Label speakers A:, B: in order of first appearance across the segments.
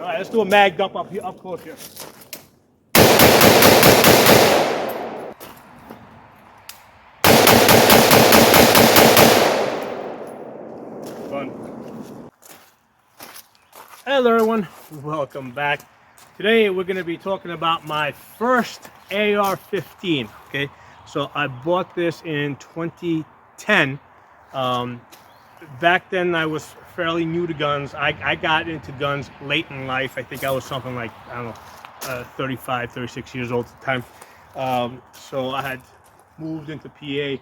A: All right, let's do a mag dump up here, up close here. Fun. Hello everyone, welcome back. Today we're going to be talking about my first AR-15. Okay, so I bought this in 2010. Back then I was fairly new to guns. I got into guns late in life. I think I was something like, I don't know, 35, 36 years old at the time. So I had moved into PA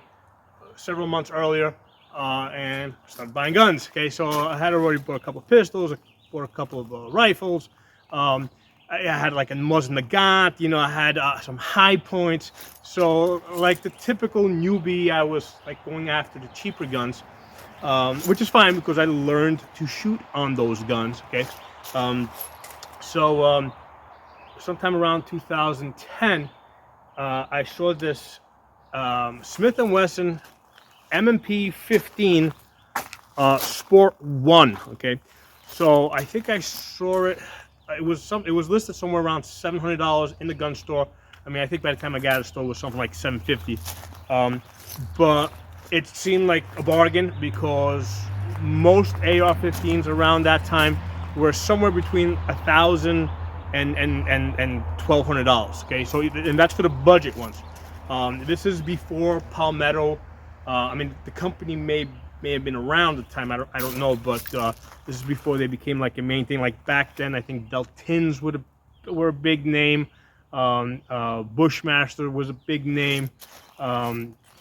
A: several months earlier and started buying guns. Okay, so I had already bought a couple of pistols, I bought a couple of rifles. I had like a Mosin Nagant, you know, I had some high points. So like the typical newbie, I was like going after the cheaper guns. Which is fine because I learned to shoot on those guns. Okay, sometime around 2010, I saw this Smith & Wesson M&P 15 Sport 1. Okay, so I think I saw it. It was listed somewhere around $700 in the gun store. I mean, I think by the time I got it, the store was something like $750. But it seemed like a bargain because most AR-15s around that time were somewhere between $1,000 and $1,200. Okay, so and that's for the budget ones. This is before Palmetto. I mean, the company may have been around at the time. I don't know, but this is before they became like a main thing. Like back then, I think Deltins were a big name. Bushmaster was a big name.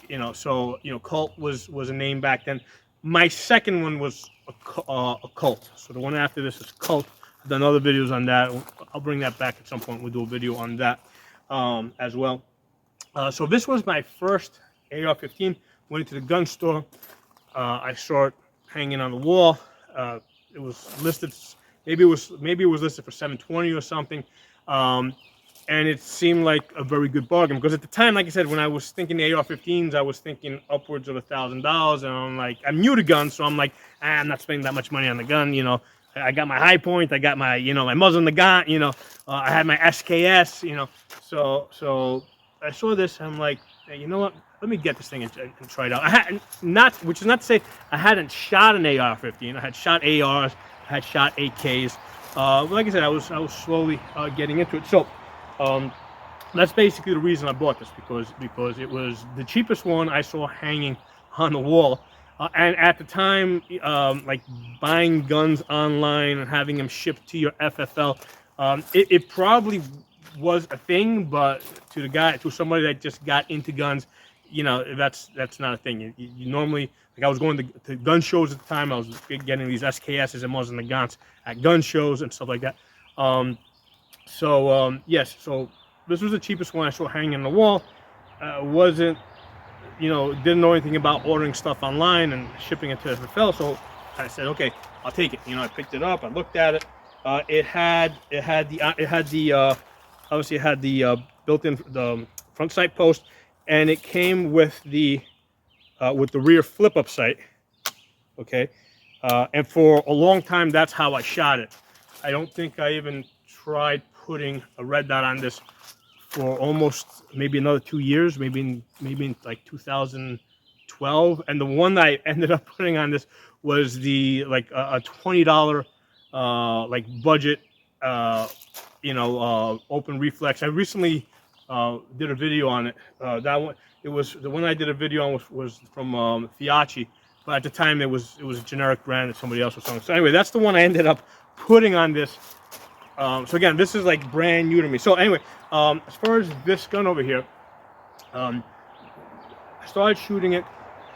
A: You know, so you know, Colt was a name back then. My second one was a Colt. So the one after this is Colt. I've done other videos on that. I'll bring that back at some point. We'll do a video on that as well. So this was my first AR-15. Went into the gun store. I saw it hanging on the wall. It was listed. Maybe it was listed for $720 or something. And it seemed like a very good bargain because at the time, like I said, when I was thinking AR-15s, I was thinking upwards of $1,000, and I'm like, I'm new to guns, so I'm like, I'm not spending that much money on the gun. You know, I got my high point, I got my, you know, my Mosin Nagant, you know, I had my SKS, you know, so I saw this, and I'm like, hey, you know what? Let me get this thing and try it out. I had not, which is not to say I hadn't shot an AR-15. I had shot ARs, I had shot AKs. Like I said, I was slowly getting into it. So. That's basically the reason I bought this because it was the cheapest one I saw hanging on the wall, and at the time, like buying guns online and having them shipped to your FFL, it probably was a thing, but to somebody that just got into guns, you know, that's not a thing. You normally, like I was going to gun shows at the time, I was getting these SKSs and Mosin Nagants at gun shows and stuff like that. Yes, so this was the cheapest one I saw hanging on the wall. Wasn't, you know, didn't know anything about ordering stuff online and shipping it to FFL, so I said, okay, I'll take it. You know, I picked it up, I looked at it. It had the built-in the front sight post, and it came with the rear flip-up sight. Okay, and for a long time, that's how I shot it. I don't think I even tried putting a red dot on this for almost maybe another 2 years, maybe in like 2012. And the one that I ended up putting on this was the like a $20 like budget you know, open reflex. I recently did a video on it. That one, it was the one I did a video on was from Fiachi, but at the time it was a generic brand that somebody else was selling. So anyway, that's the one I ended up putting on this. So again, this is like brand new to me. So anyway, as far as this gun over here, I started shooting it.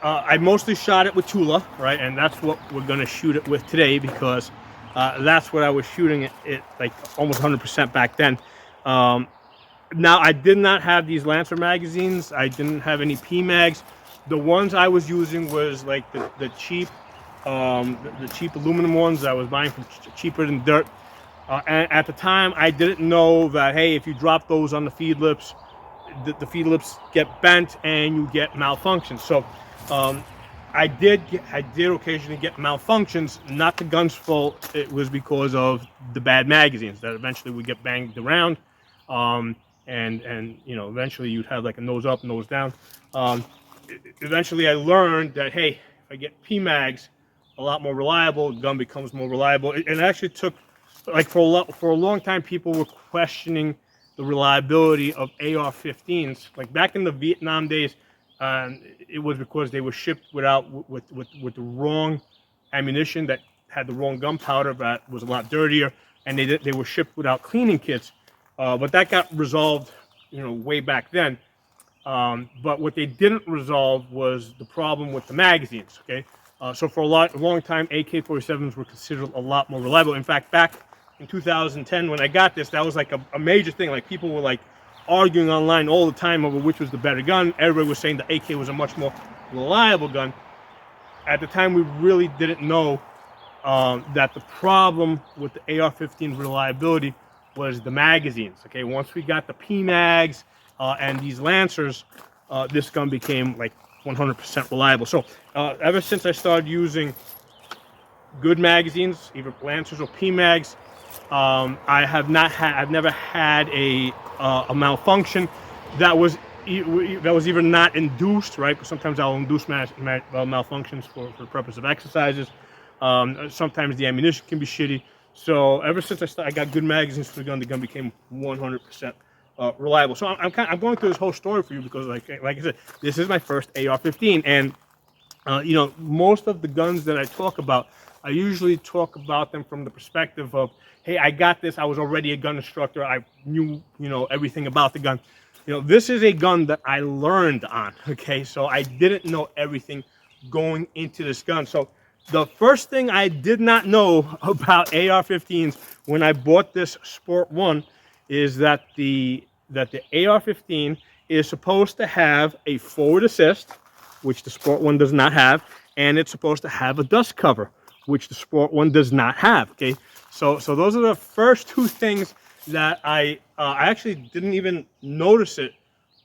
A: I mostly shot it with Tula, right? And that's what we're gonna shoot it with today because that's what I was shooting it like almost 100% back then. Now I did not have these Lancer magazines. I didn't have any PMags. The ones I was using was like the cheap aluminum ones that I was buying from cheaper than dirt. And at the time, I didn't know that, hey, if you drop those on the feed lips, the feed lips get bent and you get malfunction. So I did occasionally get malfunctions. Not the gun's fault. It was because of the bad magazines that eventually would get banged around, and you know, eventually you'd have like a nose up, nose down. Eventually, I learned that hey, if I get PMags, a lot more reliable. The gun becomes more reliable. It actually took like for a long time, people were questioning the reliability of AR-15s. Like back in the Vietnam days. It was because they were shipped with the wrong ammunition that had the wrong gunpowder that was a lot dirtier, and they were shipped without cleaning kits. But that got resolved, you know, way back then. But what they didn't resolve was the problem with the magazines. Okay, so for a long time, AK-47s were considered a lot more reliable. In fact, back in 2010 when I got this, that was like a major thing. Like people were like arguing online all the time over which was the better gun. Everybody was saying the AK was a much more reliable gun. At the time, we really didn't know that the problem with the AR-15 reliability was the magazines. Okay, once we got the PMags and these Lancers, this gun became like 100% reliable. So ever since I started using good magazines, either Lancers or PMags, I've never had a malfunction that was either not induced, right? Because sometimes I'll induce malfunctions for the purpose of exercises. Sometimes the ammunition can be shitty. So ever since I got good magazines for the gun became 100% reliable. So I'm going through this whole story for you because, like I said, this is my first AR-15, and you know, most of the guns that I talk about, I usually talk about them from the perspective of, hey, I got this. I was already a gun instructor. I knew, you know, everything about the gun. You know, this is a gun that I learned on. Okay, so I didn't know everything going into this gun. So the first thing I did not know about AR-15s when I bought this Sport 1 is that the AR-15 is supposed to have a forward assist, which the Sport 1 does not have, and it's supposed to have a dust cover, which the Sport 1 does not have. Okay, so those are the first two things that I actually didn't even notice it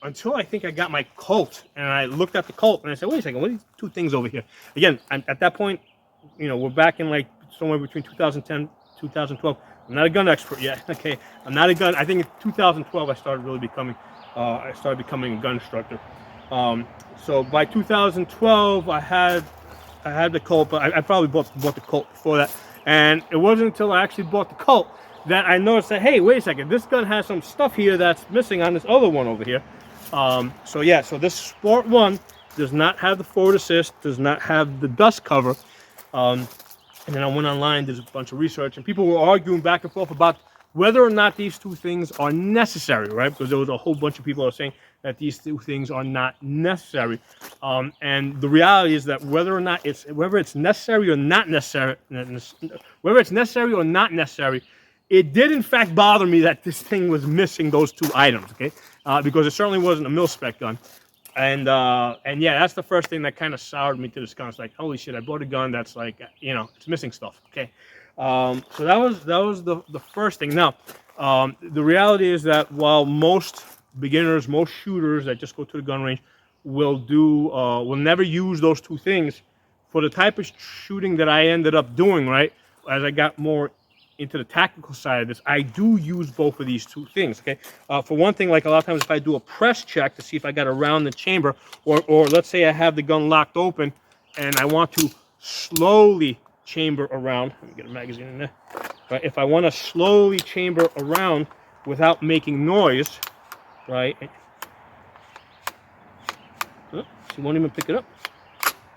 A: until I think I got my Colt, and I looked at the Colt and I said, wait a second, what are these two things over here? Again, at that point, you know, we're back in like somewhere between 2010, 2012. I'm not a gun expert yet. Okay, I'm not a gun. I think in 2012 I started really becoming a gun instructor. So by 2012 I had the Colt, but I probably bought the Colt before that. And it wasn't until I actually bought the Colt that I noticed that, hey, wait a second, this gun has some stuff here that's missing on this other one over here. So yeah, so this Sport 1 does not have the forward assist, does not have the dust cover. And then I went online, did a bunch of research, and people were arguing back and forth about whether or not these two things are necessary, right? Because there was a whole bunch of people that were saying that these two things are not necessary. And the reality is that whether it's necessary or not necessary, it did in fact bother me that this thing was missing those two items, okay? Because it certainly wasn't a mil-spec gun. And yeah, that's the first thing that kind of soured me to this gun. It's like, holy shit, I bought a gun that's like, you know, it's missing stuff, okay? So that was the first thing. Now, the reality is that while most beginners, most shooters that just go to the gun range will never use those two things, for the type of shooting that I ended up doing, right, as I got more into the tactical side of this, I do use both of these two things, okay? For one thing, like a lot of times if I do a press check to see if I got around the chamber, or let's say I have the gun locked open and I want to slowly chamber around, let me get a magazine in there, right? If I want to slowly chamber around without making noise, right? Oh, she won't even pick it up.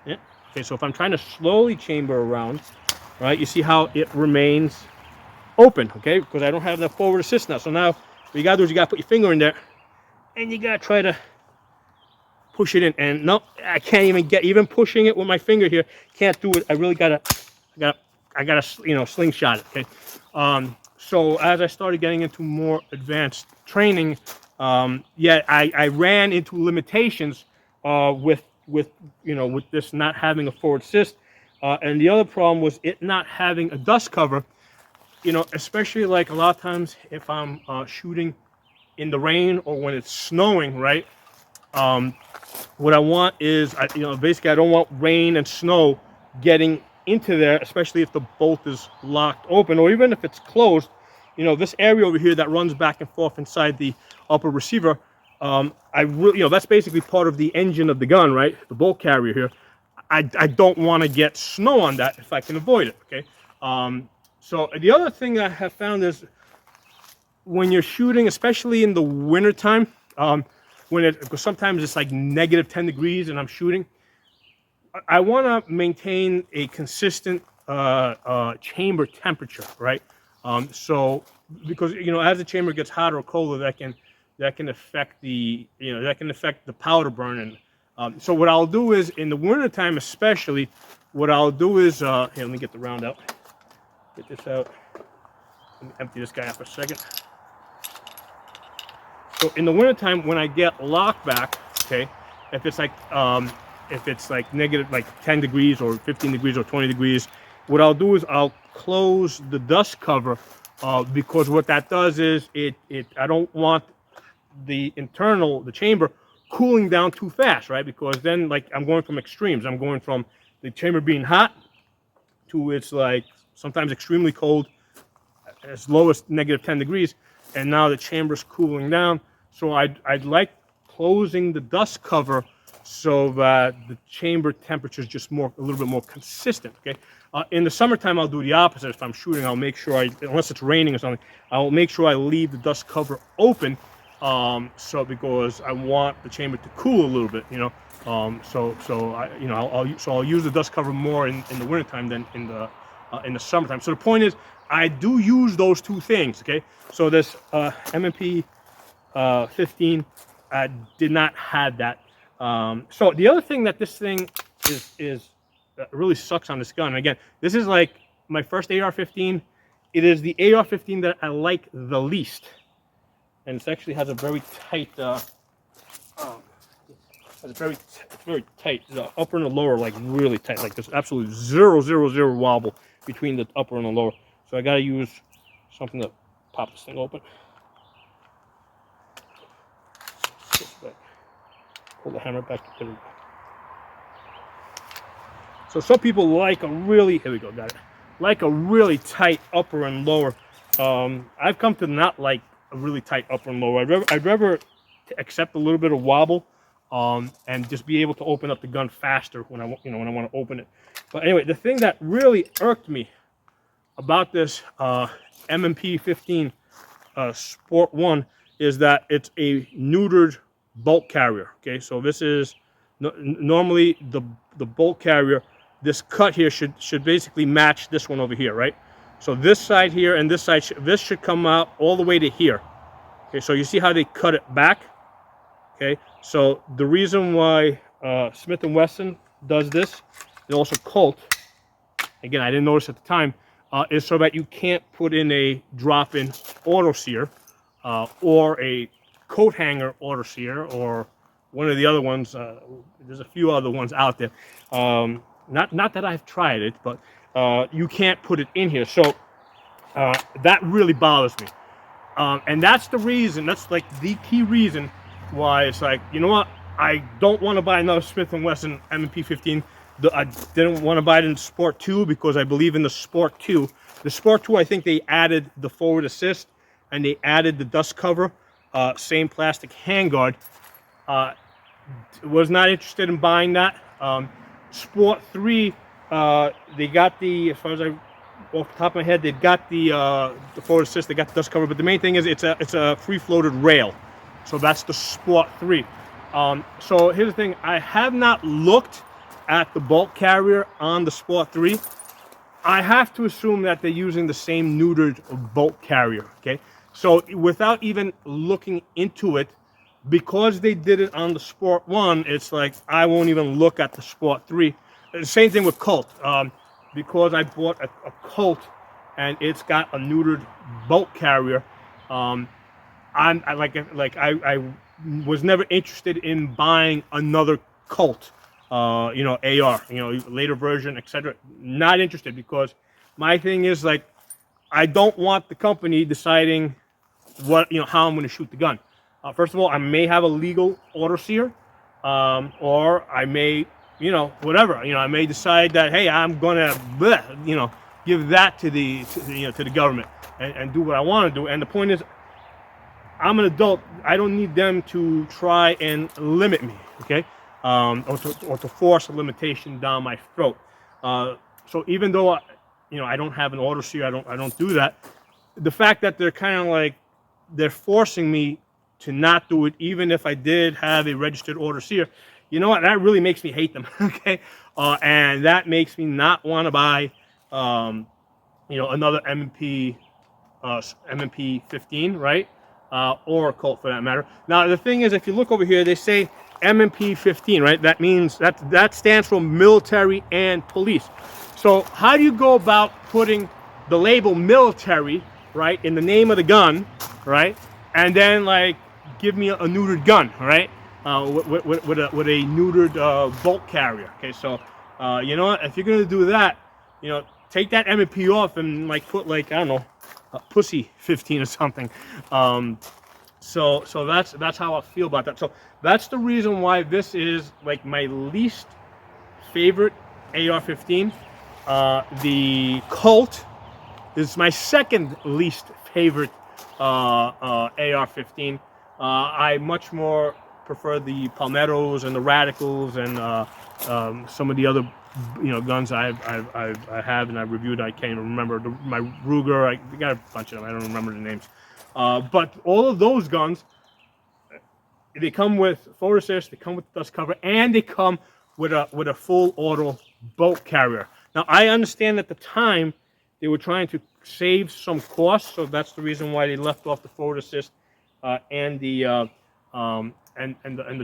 A: Yeah. Okay, so if I'm trying to slowly chamber around, right, you see how it remains open, okay? Because I don't have the forward assist now. So now what you gotta do is you gotta put your finger in there and you gotta try to push it in. And no, I can't even pushing it with my finger here, can't do it. I gotta, you know, slingshot it, okay? So as I started getting into more advanced training, yeah, I ran into limitations with this not having a forward assist, and the other problem was it not having a dust cover. You know, especially like a lot of times if I'm shooting in the rain or when it's snowing, right? What I want is, basically I don't want rain and snow getting into there, especially if the bolt is locked open, or even if it's closed. This area over here that runs back and forth inside the upper receiver, that's basically part of the engine of the gun, right? The bolt carrier here. I don't want to get snow on that if I can avoid it, okay? So the other thing I have found is when you're shooting, especially in the wintertime, because sometimes it's like -10 degrees and I'm shooting, I want to maintain a consistent chamber temperature, right? So because as the chamber gets hotter or colder, that can affect the powder burn. And so what I'll do is in the wintertime especially, what I'll do is here, let me get the round out. Get this out. Let me empty this guy out for a second. So in the wintertime, when I get locked back, okay, if it's like negative, like 10 degrees or 15 degrees or 20 degrees, what I'll do is I'll close the dust cover, because what that does is I don't want the chamber cooling down too fast, right? Because then, like, I'm going from extremes. I'm going from the chamber being hot to it's like sometimes extremely cold, as low as -10 degrees, and now the chamber's cooling down. So I'd like closing the dust cover so that the chamber temperature is just a little bit more consistent, okay? In the summertime, I'll do the opposite. If I'm shooting, I'll make sure unless it's raining or something, I'll make sure I leave the dust cover open, because I want the chamber to cool a little bit, I'll use the dust cover more in the wintertime than in the summertime. So the point is, I do use those two things, okay? So this M&P 15 did not have that. So the other thing that this thing is really sucks on this gun, and again, this is like my first AR-15. It is the AR-15 that I like the least, and it actually has a very tight. It's very tight. The upper and the lower, like really tight. Like there's absolutely zero wobble between the upper and the lower. So I gotta use something to pop this thing open. Pull the hammer back. There we go. So some people like a really, here we go, got it. Like a really tight upper and lower. I've come to not like a really tight upper and lower. I'd rather accept a little bit of wobble, and just be able to open up the gun faster when I want to open it. But anyway, the thing that really irked me about this M&P 15 Sport 1 is that it's a neutered bolt carrier. Okay, so this is normally the bolt carrier. This cut here should basically match this one over here, right? So this side here and this side, this should come out all the way to here. Okay, so you see how they cut it back? Okay, so the reason why Smith & Wesson does this, and also Colt, again, I didn't notice at the time, is so that you can't put in a drop-in auto sear, or a coat hanger auto sear, or one of the other ones. There's a few other ones out there. Not that I've tried it, but you can't put it in here. So that really bothers me. And that's the reason, that's like the key reason why it's like, you know what, I don't want to buy another Smith & Wesson M&P 15. I didn't want to buy it in Sport 2 because I believe in the Sport 2. The Sport 2, I think they added the forward assist and they added the dust cover, same plastic handguard. Was not interested in buying that. Sport 3, they got the, as far as off the top of my head, they've got the forward assist, they got the dust cover, but the main thing is it's a free-floated rail. So that's the Sport 3. So here's the thing, I have not looked at the bolt carrier on the Sport 3. I have to assume that they're using the same neutered bolt carrier, okay? So without even looking into it, because they did it on the Sport 1, it's like I won't even look at the Sport 3. The same thing with Colt. Because I bought a Colt and it's got a neutered bolt carrier, I was never interested in buying another Colt, AR, later version, etc. Not interested, because my thing is, like, I don't want the company deciding how I'm going to shoot the gun. First of all, I may have a legal auto sear, or I may, whatever, I may decide that, hey, I'm gonna, give that to the government and do what I want to do. And the point is, I'm an adult. I don't need them to try and limit me, okay, or to force a limitation down my throat. So even though I don't have an auto sear, I don't do that. The fact that they're kind of like they're forcing me to not do it, even if I did have a registered auto sear, you know what? That really makes me hate them, okay, and that makes me not want to buy, another M&P 15, right? Or a Colt for that matter. Now the thing is, if you look over here, they say M&P 15, right? That means that stands for military and police. So how do you go about putting the label military, right, in the name of the gun, right, and then like give me a neutered gun, right, with a neutered bolt carrier? Okay, so you know what? If you're gonna do that, take that M&P off and like put like, I don't know, pussy 15 or something. So that's how I feel about that. So that's the reason why this is like my least favorite AR-15. The Colt is my second least favorite AR-15. I much more prefer the Palmettos and the Radicals and some of the other guns I have and I've reviewed. I can't remember my Ruger. I got a bunch of them. I don't remember the names. But all of those guns, they come with photo assist, they come with dust cover, and they come with a full auto bolt carrier. Now I understand at the time they were trying to save some costs, so that's the reason why they left off the photo assist and the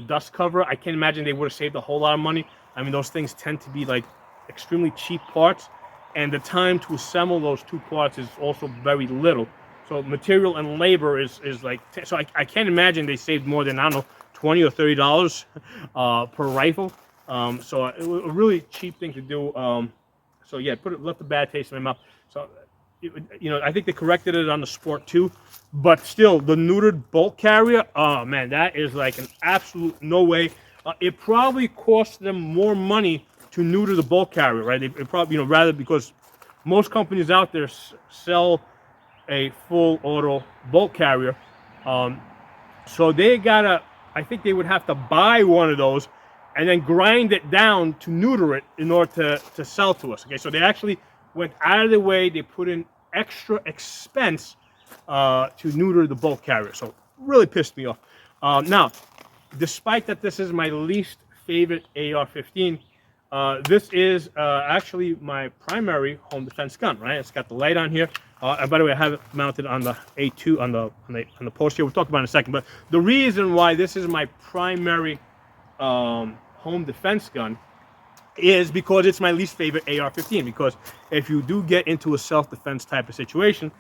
A: dust cover. I can't imagine they would have saved a whole lot of money. I mean, those things tend to be like extremely cheap parts, and the time to assemble those two parts is also very little. So material and labor is like, so I can't imagine they saved more than, I don't know, $20 or $30 per rifle. So it was a really cheap thing to do. So yeah, left a bad taste in my mouth. So I think they corrected it on the Sport too, but still the neutered bolt carrier, oh man, that is like an absolute no way. It probably cost them more money to neuter the bolt carrier, right? It probably, rather, because most companies out there sell a full auto bolt carrier. So they I think they would have to buy one of those and then grind it down to neuter it in order to sell to us. Okay, so they actually went out of their way. They put in extra expense to neuter the bolt carrier. So really pissed me off. Now, despite that this is my least favorite AR-15, this is actually my primary home defense gun, right? It's got the light on here. And by the way, I have it mounted on the A2 on the post here. We'll talk about it in a second. But the reason why this is my primary home defense gun is because it's my least favorite AR-15. Because if you do get into a self-defense type of situation,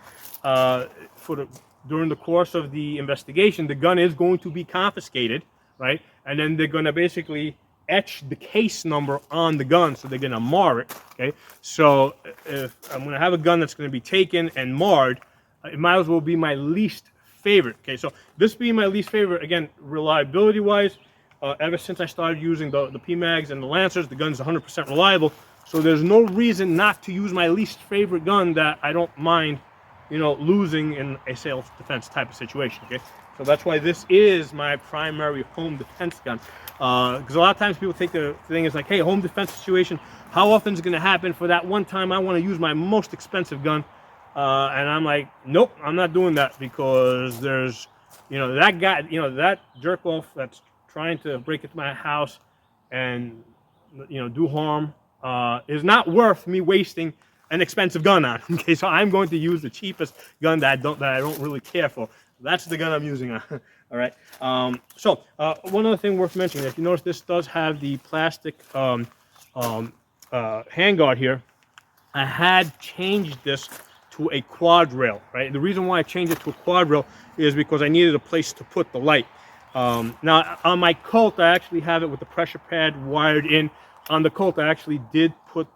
A: during the course of the investigation, the gun is going to be confiscated, right? And then they're going to basically etch the case number on the gun, so they're going to mar it, okay? So if I'm going to have a gun that's going to be taken and marred, it might as well be my least favorite, okay? So this being my least favorite, again, reliability-wise, ever since I started using the PMags and the Lancers, the gun's 100% reliable, so there's no reason not to use my least favorite gun that I don't mind, losing in a self-defense type of situation, okay? So that's why this is my primary home defense gun. Because a lot of times people take the thing as like, hey, home defense situation, how often is it going to happen? For that one time I want to use my most expensive gun. And I'm like, nope, I'm not doing that, because there's, that guy, that jerk off that's trying to break into my house and, do harm is not worth me wasting an expensive gun on. Okay, so I'm going to use the cheapest gun that I don't really care for. That's the gun I'm using on. All right. So one other thing worth mentioning, if you notice, this does have the plastic handguard here. I had changed this to a quad rail, right? The reason why I changed it to a quad rail is because I needed a place to put the light. Now on my Colt, I actually have it with the pressure pad wired in. On the Colt, I actually did put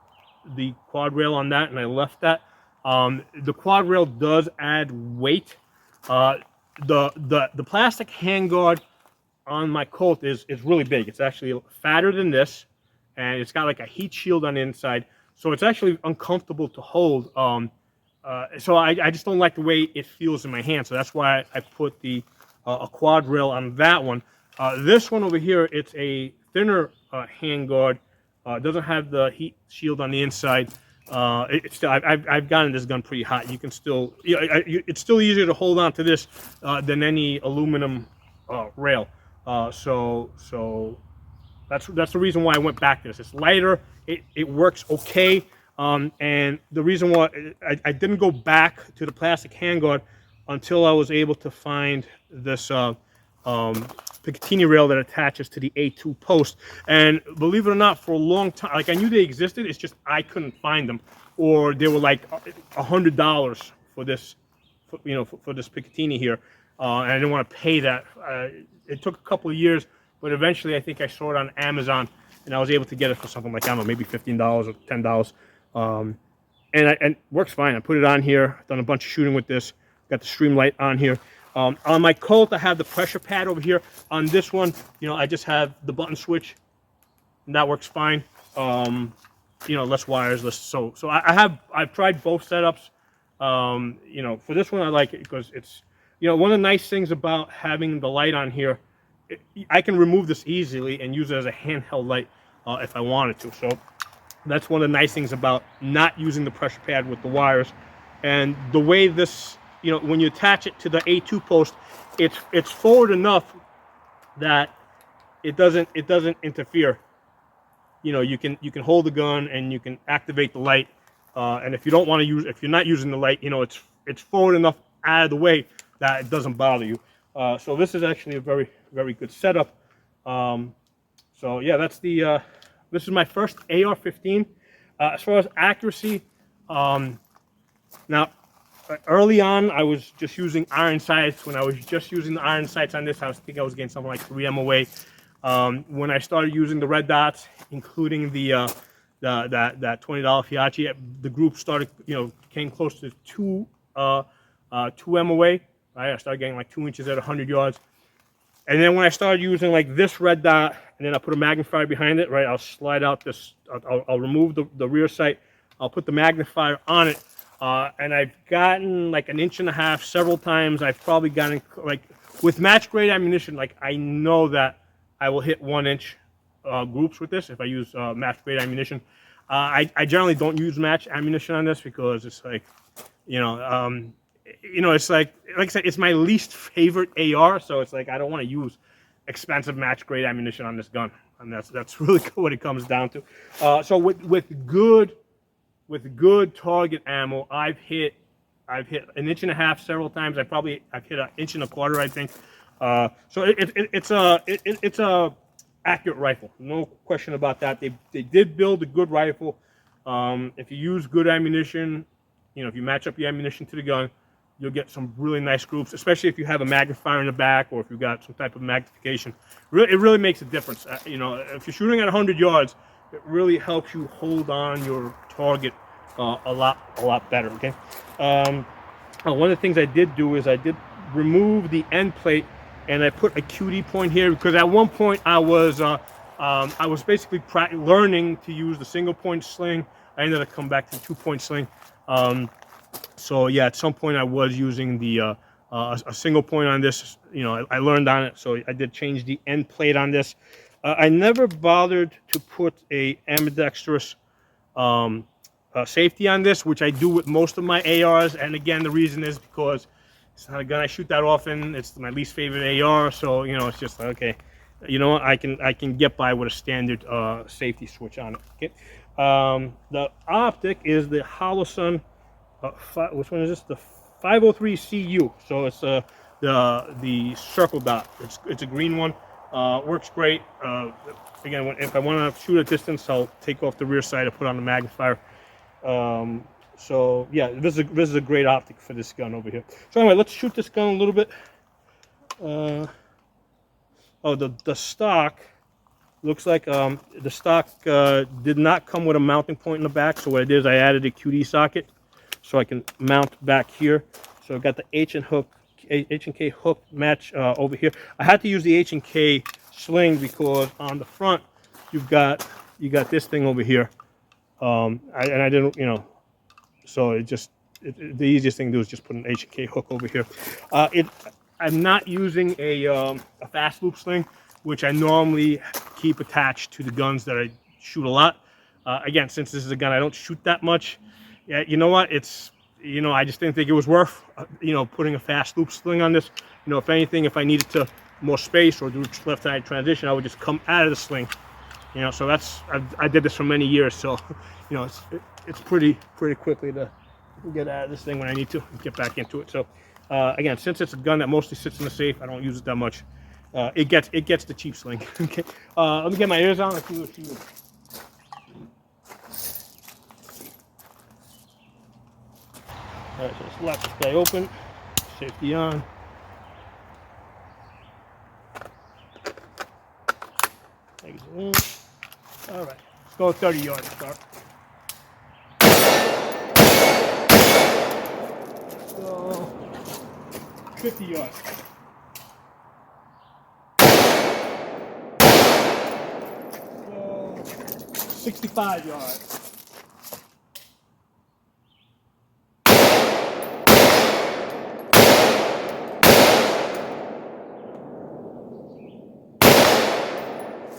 A: the quad rail on that, and I left that. The quad rail does add weight. The plastic handguard on my Colt is really big. It's actually fatter than this, and it's got like a heat shield on the inside, so it's actually uncomfortable to hold. So I just don't like the way it feels in my hand, so that's why I put the a quad rail on that one. This one over here, it's a thinner hand guard. It doesn't have the heat shield on the inside. It's still, I've gotten this gun pretty hot. You can still, it's still easier to hold on to this than any aluminum rail. So that's the reason why I went back to this. It's lighter. It works okay. And the reason why I didn't go back to the plastic handguard until I was able to find this Picatinny rail that attaches to the A2 post. And believe it or not, for a long time, like I knew they existed, it's just I couldn't find them, or they were like $100 for this, for this Picatinny here, and I didn't want to pay that. It took a couple of years, but eventually I think I saw it on Amazon, and I was able to get it for something like, I don't know, maybe $15 or $10. And it works fine. I put it on here. I've done a bunch of shooting with this. Got the stream light on here. On my Colt, I have the pressure pad over here. On this one, I just have the button switch, and that works fine. Less wires, less. So I've tried both setups. For this one, I like it because it's, one of the nice things about having the light on here, I can remove this easily and use it as a handheld light if I wanted to. So that's one of the nice things about not using the pressure pad with the wires. And the way this, when you attach it to the A2 post, it's forward enough that it doesn't interfere. You can hold the gun and you can activate the light. And if you don't want to use, if you're not using the light, it's forward enough out of the way that it doesn't bother you. So this is actually a very, very good setup. So yeah, that's the this is my first AR-15. As far as accuracy, now early on I was just using iron sights. When I was just using the iron sights on this, I think I was getting something like 3 MOA. When I started using the red dots, including that $20 Fiat, the group started, came close to 2 MOA. Right? I started getting like 2 inches at 100 yards. And then when I started using like this red dot, and then I put a magnifier behind it, right? I'll slide out this, I'll remove the rear sight. I'll put the magnifier on it. And I've gotten like 1.5 inches several times. I've probably gotten, like, with match grade ammunition, like I know that I will hit 1 inch groups with this if I use match grade ammunition. I generally don't use match ammunition on this because it's like, it's like I said, it's my least favorite AR, so it's like I don't want to use expensive match grade ammunition on this gun, and that's really what it comes down to. So with good target ammo, I've hit 1.5 inches several times. I've hit 1.25 inches, I think. So it's a accurate rifle, no question about that. They did build a good rifle. If you use good ammunition, if you match up your ammunition to the gun, you'll get some really nice groups, especially if you have a magnifier in the back or if you've got some type of magnification. It really makes a difference. If you're shooting at 100 yards, it really helps you hold on your target a lot better. Okay. One of the things I did do is I did remove the end plate and I put a QD point here because at one point I was basically learning to use the single point sling. I ended up coming back to the 2-point sling. So yeah, at some point I was using the a single point on this. I learned on it, so I did change the end plate on this. I never bothered to put a ambidextrous safety on this, which I do with most of my ARs. And again, the reason is because it's not a gun I shoot that often. It's my least favorite AR, so it's just like, okay, I can get by with a standard safety switch on it. Okay, the optic is the Holosun. Which one is this? The 503 CU. So it's the circle dot. It's a green one. Works great. Again, if I want to shoot at distance, I'll take off the rear sight and put on the magnifier. So yeah, this is a great optic for this gun over here. So anyway, let's shoot this gun a little bit. The stock looks like the stock did not come with a mounting point in the back. So what I did is I added a QD socket so I can mount back here. So I've got the H and hook H&K hook match over here. I had to use the H&K sling because on the front you got this thing over here, and I didn't, you know, so the easiest thing to do is just put an H&K hook over here. I'm not using a fast loop sling, which I normally keep attached to the guns that I shoot a lot. Again, since this is a gun I don't shoot that much, yeah, you know what? It's, you know, I just didn't think it was worth, you know, putting a fast loop sling on this. You know, if anything, if I needed to more space or do left side transition, I would just come out of the sling. You know, so that's, I did this for many years, so you know, it's pretty quickly to get out of this thing when I need to and get back into it. So again, since it's a gun that mostly sits in the safe, I don't use it that much. It gets the cheap sling. Okay, let me get my ears on. Let's see what she is. All right, so let's lock this guy open. Safety on. Exit in. All right, let's go 30 yards start. Let's go 50 yards. Let's go 65 yards.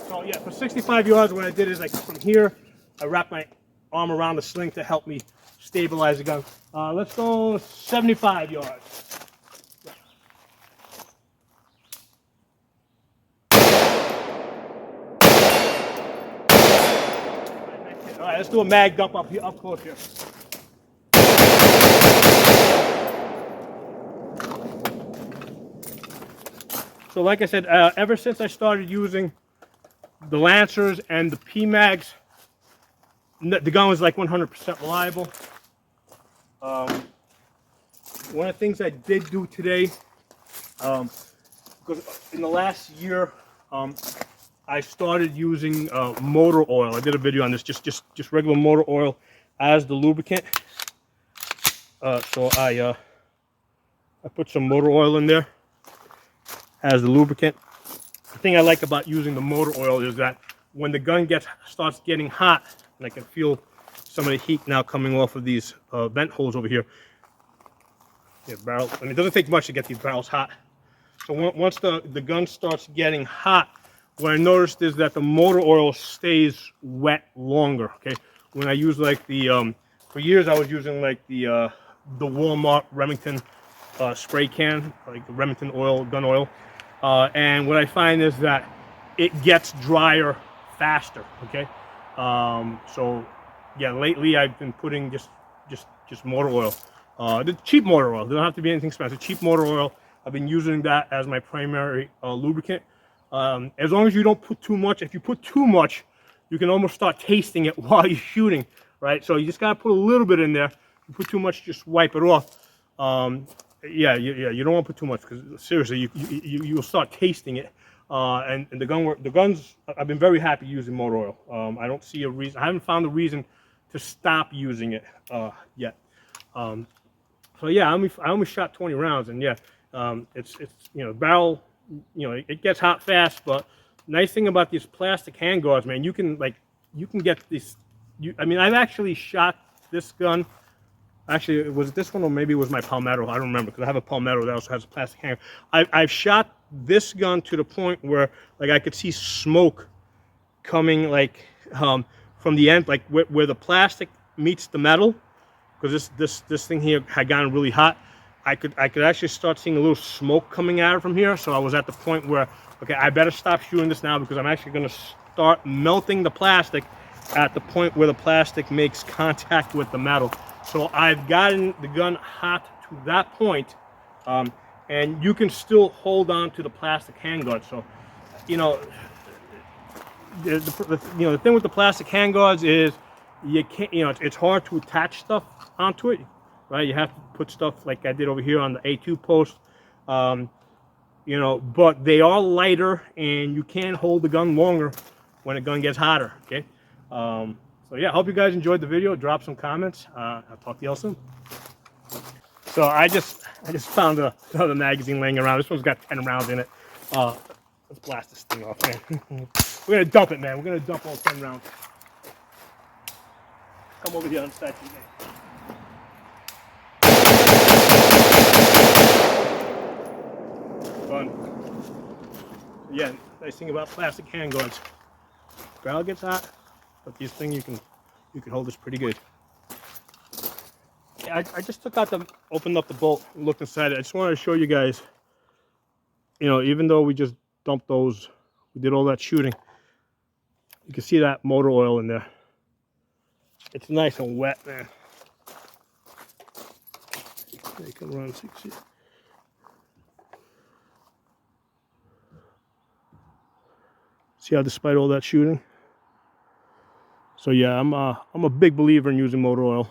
A: So yeah, for 65 yards, what I did is, like, from here, I wrapped my arm around the sling to help me stabilize the gun. Let's go 75 yards. All right, let's do a mag dump up here, up close here. So like I said, ever since I started using the Lancers and the P-Mags, the gun was like 100% reliable. One of the things I did do today, because in the last year, I started using motor oil. I did a video on this, just regular motor oil as the lubricant. So I put some motor oil in there as the lubricant. The thing I like about using the motor oil is that when the gun starts getting hot, and I can feel some of the heat now coming off of these vent holes over here. Yeah, barrel. I mean, it doesn't take much to get these barrels hot. So once the gun starts getting hot, what I noticed is that the motor oil stays wet longer. Okay, when I use like the for years I was using like the Walmart Remington spray can, like the Remington oil, gun oil. And what I find is that it gets drier faster. Okay, so yeah, lately I've been putting just motor oil, the cheap motor oil. It doesn't have to be anything expensive. Cheap motor oil. I've been using that as my primary lubricant. As long as you don't put too much. If you put too much, you can almost start tasting it while you're shooting, right? So you just gotta put a little bit in there. If you put too much, just wipe it off. Yeah, you don't want to put too much, because seriously, you'll start tasting it. And the guns, I've been very happy using motor oil. I don't see a reason. I haven't found a reason to stop using it yet. So yeah, I only shot 20 rounds, and yeah, it's you know, barrel, you know, it gets hot fast. But nice thing about these plastic handguards, man, you can get this. I mean, I've actually shot this gun. Actually, was it this one, or maybe it was my Palmetto? I don't remember, because I have a Palmetto that also has a plastic handgun. I've shot this gun to the point where, like, I could see smoke coming, like, from the end, like where the plastic meets the metal, because this thing here had gotten really hot. I could actually start seeing a little smoke coming out from here. So I was at the point where, okay, I better stop shooting this now, because I'm actually going to start melting the plastic at the point where the plastic makes contact with the metal. So I've gotten the gun hot to that point, and you can still hold on to the plastic handguard. So, you know, the thing with the plastic handguards is you can't, you know, it's hard to attach stuff onto it, right? You have to put stuff like I did over here on the A2 post, you know, but they are lighter, and you can hold the gun longer when the gun gets hotter. Okay. So yeah, I hope you guys enjoyed the video. Drop some comments. I'll talk to y'all soon. So I just found another magazine laying around. This one's got 10 rounds in it. Let's blast this thing off, man. We're gonna dump it, man. We're gonna dump all 10 rounds. Come over here on the side, man. Fun. Yeah, nice thing about plastic handguns. Ground gets hot, but this thing you can hold this pretty good. Yeah, I just took out opened up the bolt and looked inside it. I just wanted to show you guys, you know, even though we just dumped those, we did all that shooting, you can see that motor oil in there. It's nice and wet, man. You can run, so you can see. See how despite all that shooting? So yeah, I'm a big believer in using motor oil.